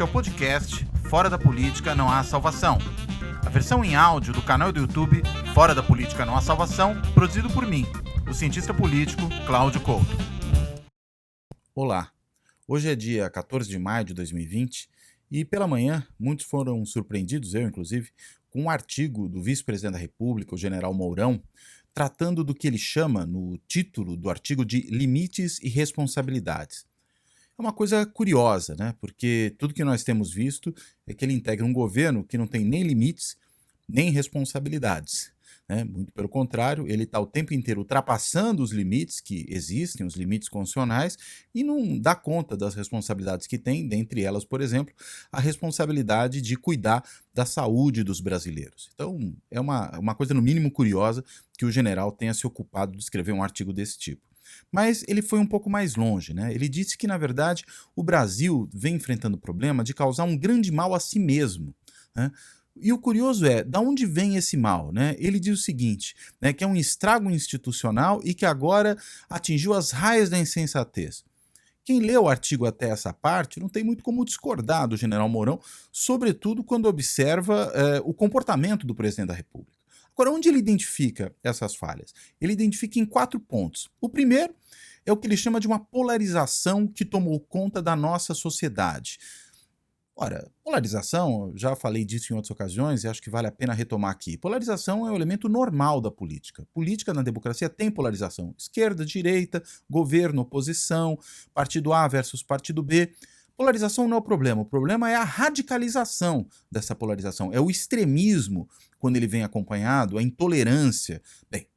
Este é o podcast Fora da Política Não Há Salvação. A versão em áudio do canal do YouTube Fora da Política Não Há Salvação, produzido por mim, o cientista político Cláudio Couto. Olá, hoje é dia 14 de maio de 2020 e pela manhã muitos foram surpreendidos, eu inclusive, com um artigo do vice-presidente da República, o general Mourão, tratando do que ele chama, no título do artigo, de limites e responsabilidades. É uma coisa curiosa, né? Porque tudo que nós temos visto é que ele integra um governo que não tem nem limites, nem responsabilidades, né? Muito pelo contrário, ele está o tempo inteiro ultrapassando os limites que existem, os limites constitucionais, e não dá conta das responsabilidades que tem, dentre elas, por exemplo, a responsabilidade de cuidar da saúde dos brasileiros. Então, é uma coisa, no mínimo, curiosa que o general tenha se ocupado de escrever um artigo desse tipo. Mas ele foi um pouco mais longe, né? Ele disse que, na verdade, o Brasil vem enfrentando o problema de causar um grande mal a si mesmo, né? E o curioso é, da onde vem esse mal, né? Ele diz o seguinte, né, que é um estrago institucional e que agora atingiu as raias da insensatez. Quem lê o artigo até essa parte não tem muito como discordar do general Mourão, sobretudo quando observa o comportamento do presidente da República. Agora, onde ele identifica essas falhas? Ele identifica em 4 pontos. O primeiro é o que ele chama de uma polarização que tomou conta da nossa sociedade. Ora, polarização, eu já falei disso em outras ocasiões e acho que vale a pena retomar aqui. Polarização é um elemento normal da política. Política na democracia tem polarização. Esquerda, direita, governo, oposição, partido A versus partido B. Polarização não é o problema é a radicalização dessa polarização, é o extremismo quando ele vem acompanhado, a intolerância. Bem,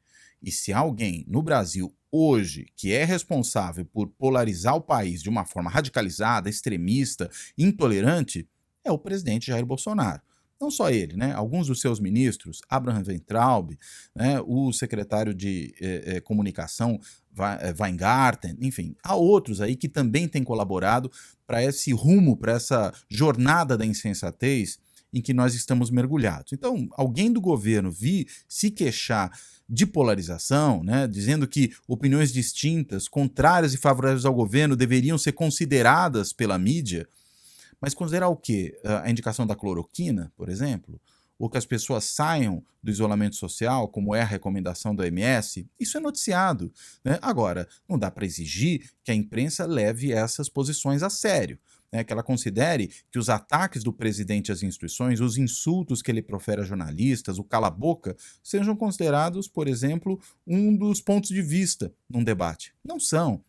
e se há alguém no Brasil hoje que é responsável por polarizar o país de uma forma radicalizada, extremista, intolerante, é o presidente Jair Bolsonaro. Não só ele, né? Alguns dos seus ministros, Abraham Weintraub, né? O secretário de comunicação, Weingarten, enfim, há outros aí que também têm colaborado para esse rumo, para essa jornada da insensatez em que nós estamos mergulhados. Então, alguém do governo vir se queixar de polarização, né, dizendo que opiniões distintas, contrárias e favoráveis ao governo deveriam ser consideradas pela mídia, mas considerar o quê? A indicação da cloroquina, por exemplo? Ou que as pessoas saiam do isolamento social, como é a recomendação da OMS? Isso é noticiado, né? Agora, não dá para exigir que a imprensa leve essas posições a sério, né? Que ela considere que os ataques do presidente às instituições, os insultos que ele profere a jornalistas, o cala-boca, sejam considerados, por exemplo, um dos pontos de vista num debate. Não são.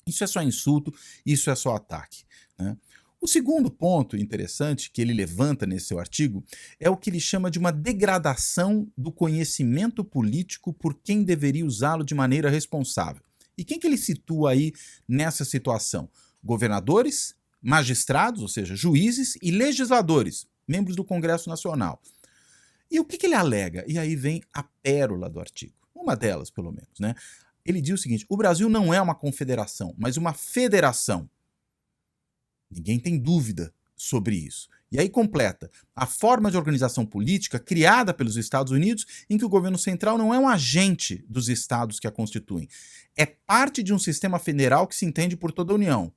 Isso é só insulto, isso é só ataque, né? O segundo ponto interessante que ele levanta nesse seu artigo é o que ele chama de uma degradação do conhecimento político por quem deveria usá-lo de maneira responsável. E quem que ele situa aí nessa situação? Governadores, magistrados, ou seja, juízes e legisladores, membros do Congresso Nacional. E o que ele alega? E aí vem a pérola do artigo, uma delas pelo menos, né? Ele diz o seguinte: o Brasil não é uma confederação, mas uma federação. Ninguém tem dúvida sobre isso. E aí completa, a forma de organização política criada pelos Estados Unidos, em que o governo central não é um agente dos estados que a constituem. É parte de um sistema federal que se entende por toda a União.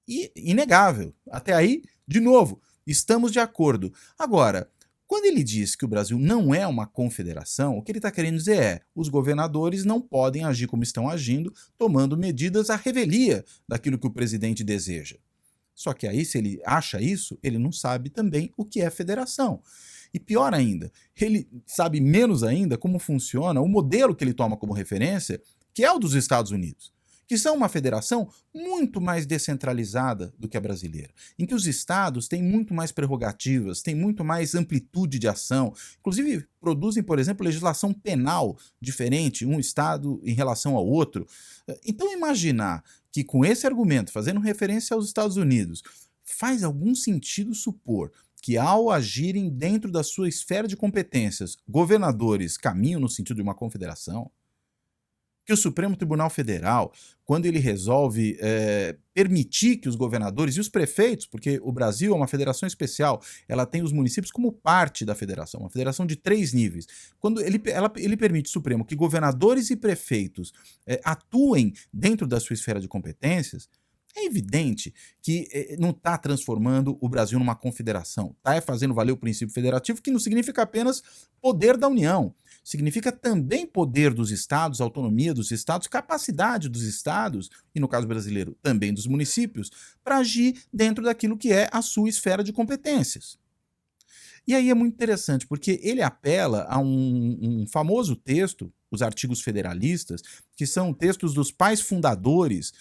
E inegável. Até aí, de novo, estamos de acordo. Agora, quando ele diz que o Brasil não é uma confederação, o que ele está querendo dizer é: os governadores não podem agir como estão agindo, tomando medidas à revelia daquilo que o presidente deseja. Só que aí, se ele acha isso, ele não sabe também o que é federação. E pior ainda, ele sabe menos ainda como funciona o modelo que ele toma como referência, que é o dos Estados Unidos, que são uma federação muito mais descentralizada do que a brasileira, em que os estados têm muito mais prerrogativas, têm muito mais amplitude de ação, inclusive produzem, por exemplo, legislação penal diferente, um estado em relação ao outro. Então imaginar que com esse argumento, fazendo referência aos Estados Unidos, faz algum sentido supor que ao agirem dentro da sua esfera de competências, governadores caminham no sentido de uma confederação? Que o Supremo Tribunal Federal, quando ele resolve permitir que os governadores e os prefeitos, porque o Brasil é uma federação especial, ela tem os municípios como parte da federação, uma federação de 3 níveis. Quando ele permite, o Supremo, que governadores e prefeitos atuem dentro da sua esfera de competências, É evidente que não está transformando o Brasil numa confederação, está fazendo valer o princípio federativo, que não significa apenas poder da União, significa também poder dos estados, autonomia dos estados, capacidade dos estados, e no caso brasileiro também dos municípios, para agir dentro daquilo que é a sua esfera de competências. E aí é muito interessante, porque ele apela a um famoso texto, os artigos federalistas, que são textos dos pais fundadores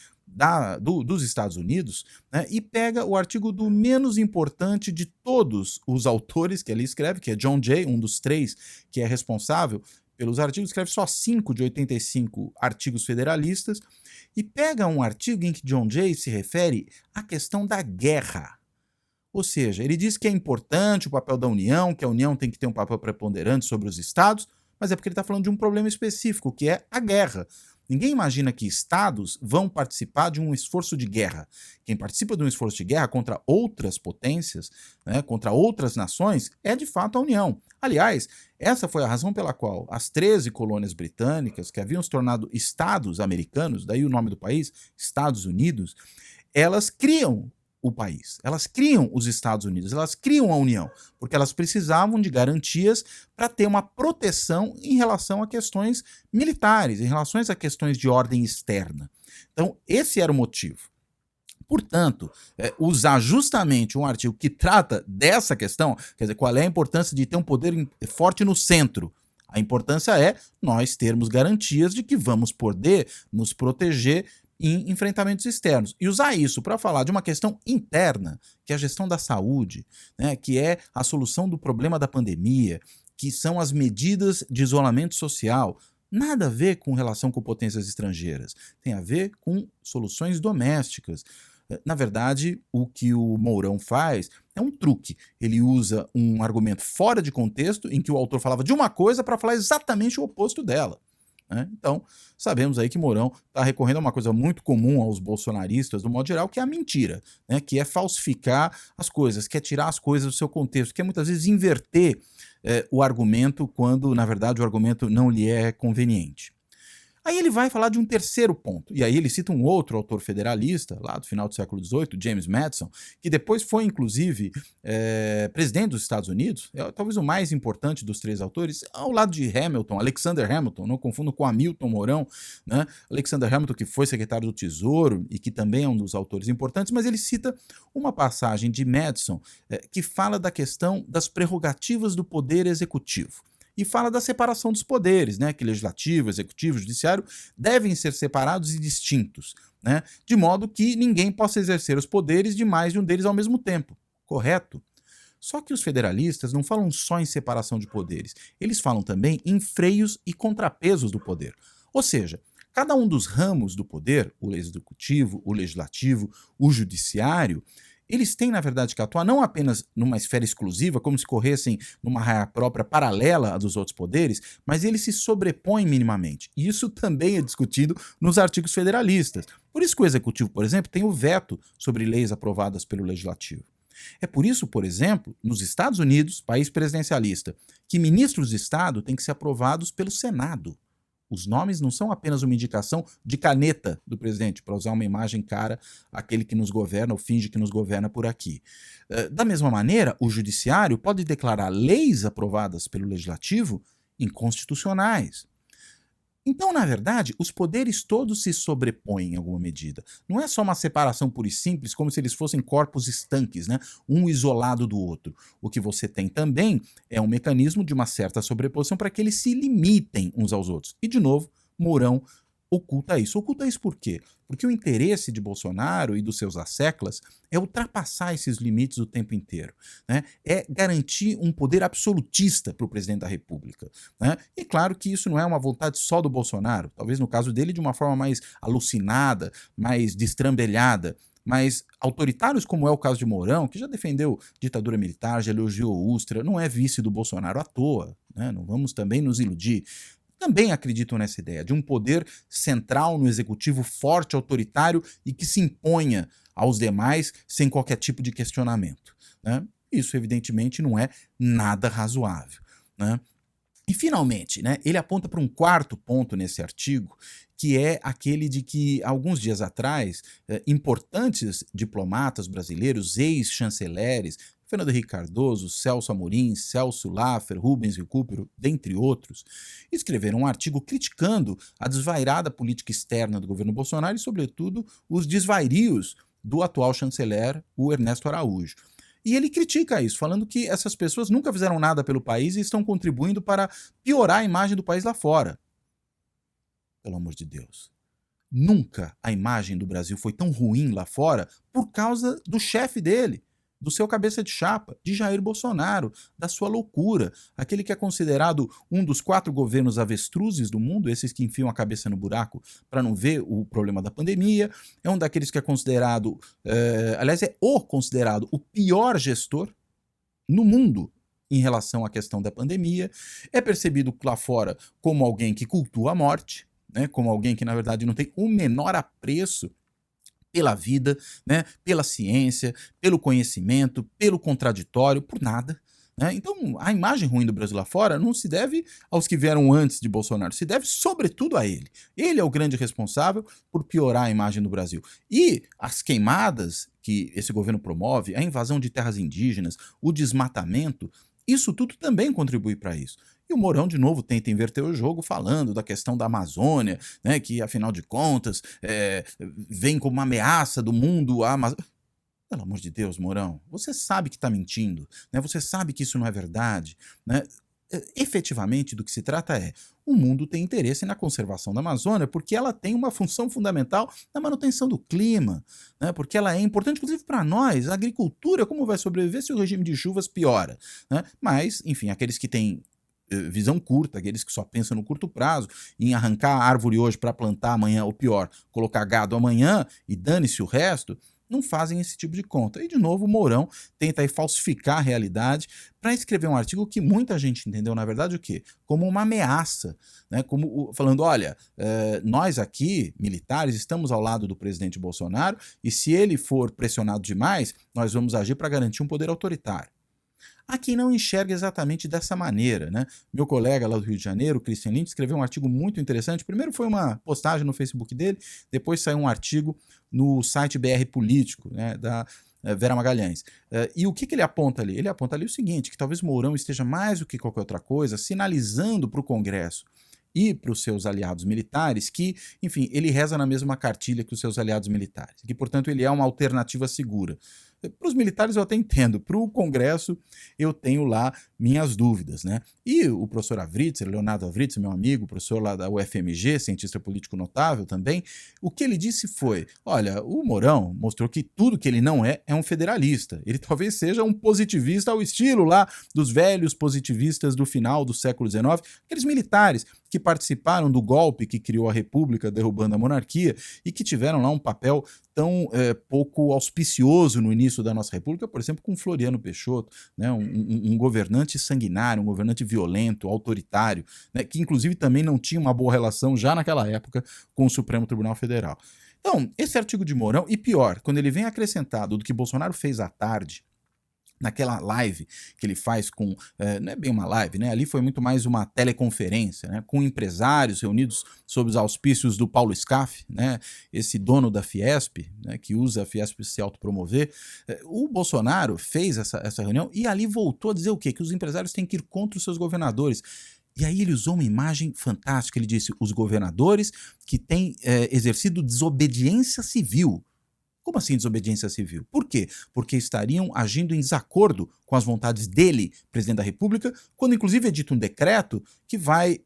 dos Estados Unidos, né, e pega o artigo do menos importante de todos os autores que ali escreve, que é John Jay, um dos 3 que é responsável pelos artigos, escreve só 5 de 85 artigos federalistas, e pega um artigo em que John Jay se refere à questão da guerra. Ou seja, ele diz que é importante o papel da União, que a União tem que ter um papel preponderante sobre os estados, mas é porque ele está falando de um problema específico, que é a guerra. Ninguém imagina que estados vão participar de um esforço de guerra. Quem participa de um esforço de guerra contra outras potências, né, contra outras nações, é de fato a União. Aliás, essa foi a razão pela qual as 13 colônias britânicas, que haviam se tornado estados americanos, daí o nome do país, Estados Unidos, elas criam o país. Elas criam os Estados Unidos, elas criam a União, porque elas precisavam de garantias para ter uma proteção em relação a questões militares, em relação a questões de ordem externa. Então, esse era o motivo. Portanto, usar justamente um artigo que trata dessa questão, quer dizer, qual é a importância de ter um poder forte no centro? A importância é nós termos garantias de que vamos poder nos proteger em enfrentamentos externos. E usar isso para falar de uma questão interna, que é a gestão da saúde, né, que é a solução do problema da pandemia, que são as medidas de isolamento social, nada a ver com relação com potências estrangeiras, tem a ver com soluções domésticas. Na verdade, o que o Mourão faz é um truque. Ele usa um argumento fora de contexto, em que o autor falava de uma coisa para falar exatamente o oposto dela. Então, sabemos aí que Mourão está recorrendo a uma coisa muito comum aos bolsonaristas, do modo geral, que é a mentira, né? Que é falsificar as coisas, que é tirar as coisas do seu contexto, que é muitas vezes inverter o argumento quando, na verdade, o argumento não lhe é conveniente. Aí ele vai falar de um terceiro ponto, e aí ele cita um outro autor federalista, lá do final do século XVIII, James Madison, que depois foi, inclusive, presidente dos Estados Unidos, talvez o mais importante dos 3 autores, ao lado de Hamilton, Alexander Hamilton, não confundo com Hamilton Mourão, né? Alexander Hamilton, que foi secretário do Tesouro e que também é um dos autores importantes, mas ele cita uma passagem de Madison que fala da questão das prerrogativas do poder executivo. E fala da separação dos poderes, né? Que legislativo, executivo, judiciário devem ser separados e distintos, né? De modo que ninguém possa exercer os poderes de mais de um deles ao mesmo tempo. Correto? Só que os federalistas não falam só em separação de poderes, eles falam também em freios e contrapesos do poder. Ou seja, cada um dos ramos do poder, o executivo, o legislativo, o judiciário, eles têm, na verdade, que atuar não apenas numa esfera exclusiva, como se corressem numa raia própria paralela à dos outros poderes, mas eles se sobrepõem minimamente. E isso também é discutido nos artigos federalistas. Por isso que o Executivo, por exemplo, tem o veto sobre leis aprovadas pelo Legislativo. É por isso, por exemplo, nos Estados Unidos, país presidencialista, que ministros de Estado têm que ser aprovados pelo Senado. Os nomes não são apenas uma indicação de caneta do presidente, para usar uma imagem cara àquele que nos governa ou finge que nos governa por aqui. Da mesma maneira, o judiciário pode declarar leis aprovadas pelo legislativo inconstitucionais. Então, na verdade, os poderes todos se sobrepõem em alguma medida. Não é só uma separação pura e simples, como se eles fossem corpos estanques, né? Um isolado do outro. O que você tem também é um mecanismo de uma certa sobreposição para que eles se limitem uns aos outros. E, de novo, Mourão oculta isso. Oculta isso por quê? Porque o interesse de Bolsonaro e dos seus asseclas é ultrapassar esses limites o tempo inteiro, né? É garantir um poder absolutista para o presidente da República, né? E claro que isso não é uma vontade só do Bolsonaro, talvez no caso dele de uma forma mais alucinada, mais destrambelhada, mas autoritários como é o caso de Mourão, que já defendeu ditadura militar, já elogiou Ustra, não é vice do Bolsonaro à toa, né? Não vamos também nos iludir. Também acreditam nessa ideia de um poder central no executivo forte, autoritário e que se imponha aos demais sem qualquer tipo de questionamento, né? Isso, evidentemente, não é nada razoável, né? E, finalmente, né, ele aponta para um quarto ponto nesse artigo, que é aquele de que, alguns dias atrás, importantes diplomatas brasileiros, ex-chanceleres, Fernando Henrique Cardoso, Celso Amorim, Celso Laffer, Rubens Recupero, dentre outros, escreveram um artigo criticando a desvairada política externa do governo Bolsonaro e, sobretudo, os desvairios do atual chanceler, o Ernesto Araújo. E ele critica isso, falando que essas pessoas nunca fizeram nada pelo país e estão contribuindo para piorar a imagem do país lá fora. Pelo amor de Deus. Nunca a imagem do Brasil foi tão ruim lá fora por causa do chefe dele, do seu cabeça de chapa, de Jair Bolsonaro, da sua loucura, aquele que é considerado um dos 4 governos avestruzes do mundo, esses que enfiam a cabeça no buraco para não ver o problema da pandemia, é um daqueles que é considerado, aliás, é considerado o pior gestor no mundo em relação à questão da pandemia, é percebido lá fora como alguém que cultua a morte, né, como alguém que, na verdade, não tem o menor apreço pela vida, né, pela ciência, pelo conhecimento, pelo contraditório, por nada. Né? Então, a imagem ruim do Brasil lá fora não se deve aos que vieram antes de Bolsonaro, se deve sobretudo a ele. Ele é o grande responsável por piorar a imagem do Brasil. E as queimadas que esse governo promove, a invasão de terras indígenas, o desmatamento, isso tudo também contribui para isso. E o Mourão, de novo, tenta inverter o jogo falando da questão da Amazônia, né, que, afinal de contas, vem como uma ameaça do mundo à Amazônia. Pelo amor de Deus, Mourão, você sabe que está mentindo, né? Você sabe que isso não é verdade. Né? Efetivamente, do que se trata é, o mundo tem interesse na conservação da Amazônia porque ela tem uma função fundamental na manutenção do clima, né? Porque ela é importante, inclusive, para nós. A agricultura, como vai sobreviver se o regime de chuvas piora? Né? Mas, enfim, aqueles que têm visão curta, aqueles que só pensam no curto prazo, em arrancar a árvore hoje para plantar amanhã, ou pior, colocar gado amanhã e dane-se o resto, não fazem esse tipo de conta. E, de novo, o Mourão tenta aí falsificar a realidade para escrever um artigo que muita gente entendeu, na verdade, o quê? Como uma ameaça, né? Como falando, olha, nós aqui, militares, estamos ao lado do presidente Bolsonaro e se ele for pressionado demais, nós vamos agir para garantir um poder autoritário. Há quem não enxerga exatamente dessa maneira, né? Meu colega lá do Rio de Janeiro, Christian Lindh, escreveu um artigo muito interessante. Primeiro foi uma postagem no Facebook dele, depois saiu um artigo no site BR Político, né, da Vera Magalhães. E o que ele aponta ali? Ele aponta ali o seguinte, que talvez Mourão esteja mais do que qualquer outra coisa sinalizando para o Congresso e para os seus aliados militares que, enfim, ele reza na mesma cartilha que os seus aliados militares, que, portanto, ele é uma alternativa segura. Para os militares eu até entendo, para o Congresso eu tenho lá minhas dúvidas, né? E o professor Avritzer, Leonardo Avritzer, meu amigo, professor lá da UFMG, cientista político notável também, o que ele disse foi, olha, o Mourão mostrou que tudo que ele não é um federalista. Ele talvez seja um positivista ao estilo lá dos velhos positivistas do final do século XIX, aqueles militares que participaram do golpe que criou a República, derrubando a monarquia, e que tiveram lá um papel tão pouco auspicioso no início da nossa República, por exemplo, com Floriano Peixoto, né, um governante sanguinário, um governante violento, autoritário, né, que inclusive também não tinha uma boa relação já naquela época com o Supremo Tribunal Federal. Então, esse artigo de Mourão, e pior, quando ele vem acrescentado do que Bolsonaro fez à tarde, naquela live que ele faz com, não é bem uma live, né? Ali foi muito mais uma teleconferência, né? Com empresários reunidos sob os auspícios do Paulo Scaff, né? Esse dono da Fiesp, né? Que usa a Fiesp se autopromover. O Bolsonaro fez essa reunião e ali voltou a dizer o quê? Que os empresários têm que ir contra os seus governadores. E aí ele usou uma imagem fantástica, ele disse, os governadores que têm exercido desobediência civil. Como assim desobediência civil? Por quê? Porque estariam agindo em desacordo com as vontades dele, presidente da República, quando inclusive é dito um decreto que vai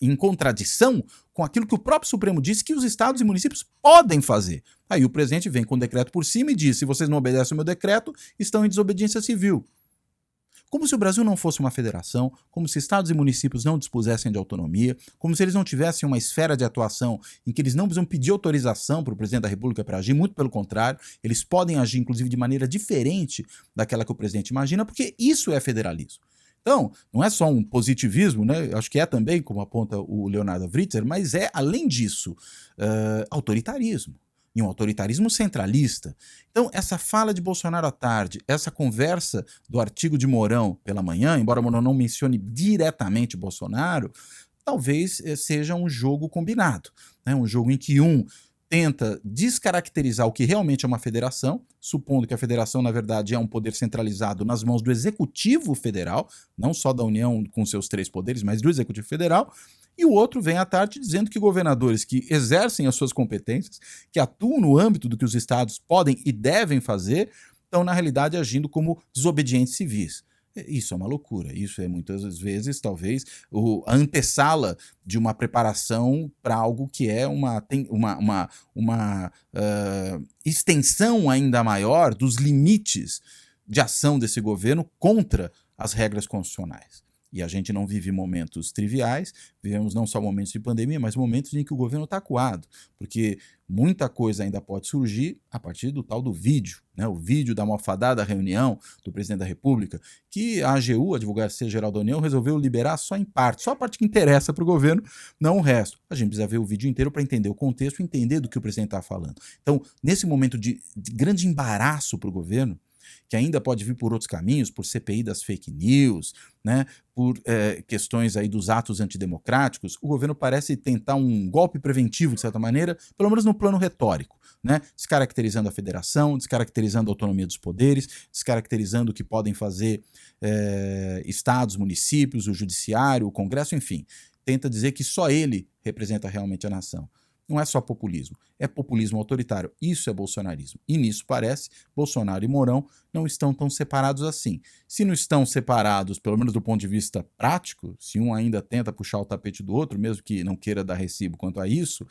em contradição com aquilo que o próprio Supremo disse que os estados e municípios podem fazer. Aí o presidente vem com o decreto por cima e diz, se vocês não obedecem ao meu decreto, estão em desobediência civil. Como se o Brasil não fosse uma federação, como se estados e municípios não dispusessem de autonomia, como se eles não tivessem uma esfera de atuação em que eles não precisam pedir autorização para o presidente da República para agir, muito pelo contrário, eles podem agir inclusive de maneira diferente daquela que o presidente imagina, porque isso é federalismo. Então, não é só um positivismo, né? Acho que é também, como aponta o Leonardo Avritzer, mas é, além disso, autoritarismo. em um autoritarismo centralista. Então, essa fala de Bolsonaro à tarde, essa conversa do artigo de Mourão pela manhã, embora Mourão não mencione diretamente Bolsonaro, talvez seja um jogo combinado, né? Um jogo em que um tenta descaracterizar o que realmente é uma federação, supondo que a federação, na verdade, é um poder centralizado nas mãos do Executivo Federal, não só da União com seus 3 poderes, mas do Executivo Federal, e o outro vem à tarde dizendo que governadores que exercem as suas competências, que atuam no âmbito do que os estados podem e devem fazer, estão, na realidade, agindo como desobedientes civis. Isso é uma loucura, isso é muitas vezes, talvez, a antessala de uma preparação para algo que é uma extensão ainda maior dos limites de ação desse governo contra as regras constitucionais. E a gente não vive momentos triviais, vivemos não só momentos de pandemia, mas momentos em que o governo está acuado, porque muita coisa ainda pode surgir a partir do tal do vídeo, né? O vídeo da malfadada reunião do presidente da República, que a AGU, a Advocacia Geral da União, resolveu liberar só em parte, só a parte que interessa para o governo, não o resto. A gente precisa ver o vídeo inteiro para entender o contexto, entender do que o presidente está falando. Então, nesse momento de grande embaraço para o governo, que ainda pode vir por outros caminhos, por CPI das fake news, né, por questões aí dos atos antidemocráticos, o governo parece tentar um golpe preventivo, de certa maneira, pelo menos no plano retórico, né, descaracterizando a federação, descaracterizando a autonomia dos poderes, descaracterizando o que podem fazer estados, municípios, o judiciário, o Congresso, enfim, tenta dizer que só ele representa realmente a nação. Não é só populismo, é populismo autoritário. Isso é bolsonarismo. E nisso parece, Bolsonaro e Mourão não estão tão separados assim. Se não estão separados, pelo menos do ponto de vista prático, se um ainda tenta puxar o tapete do outro, mesmo que não queira dar recibo quanto a isso,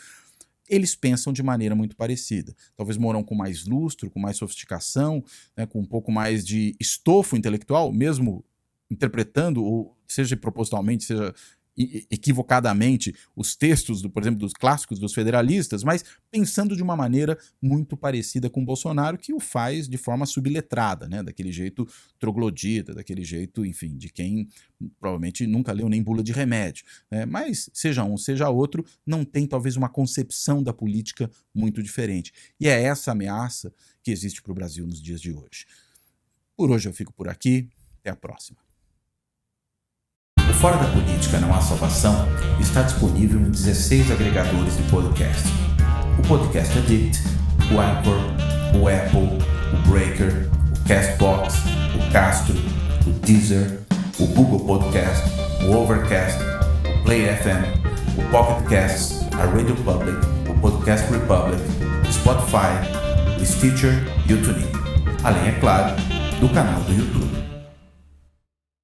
eles pensam de maneira muito parecida. Talvez Mourão com mais lustro, com mais sofisticação, né, com um pouco mais de estofo intelectual, mesmo interpretando, ou seja propositalmente, seja equivocadamente, os textos, por exemplo, dos clássicos dos federalistas, mas pensando de uma maneira muito parecida com o Bolsonaro, que o faz de forma subletrada, né? Daquele jeito troglodita, daquele jeito, enfim, de quem provavelmente nunca leu nem bula de remédio, né? Mas, seja um, seja outro, não tem talvez uma concepção da política muito diferente. E é essa ameaça que existe para o Brasil nos dias de hoje. Por hoje eu fico por aqui, até a próxima. O Fora da Política Não Há Salvação está disponível em 16 agregadores de podcast. O Podcast Addict, o Anchor, o Apple, o Breaker, o Castbox, o Castro, o Deezer, o Google Podcast, o Overcast, o Play FM, o Pocket Casts, a Radio Public, o Podcast Republic, o Spotify, o Stitcher e o TuneIn. Além, é claro, do canal do YouTube.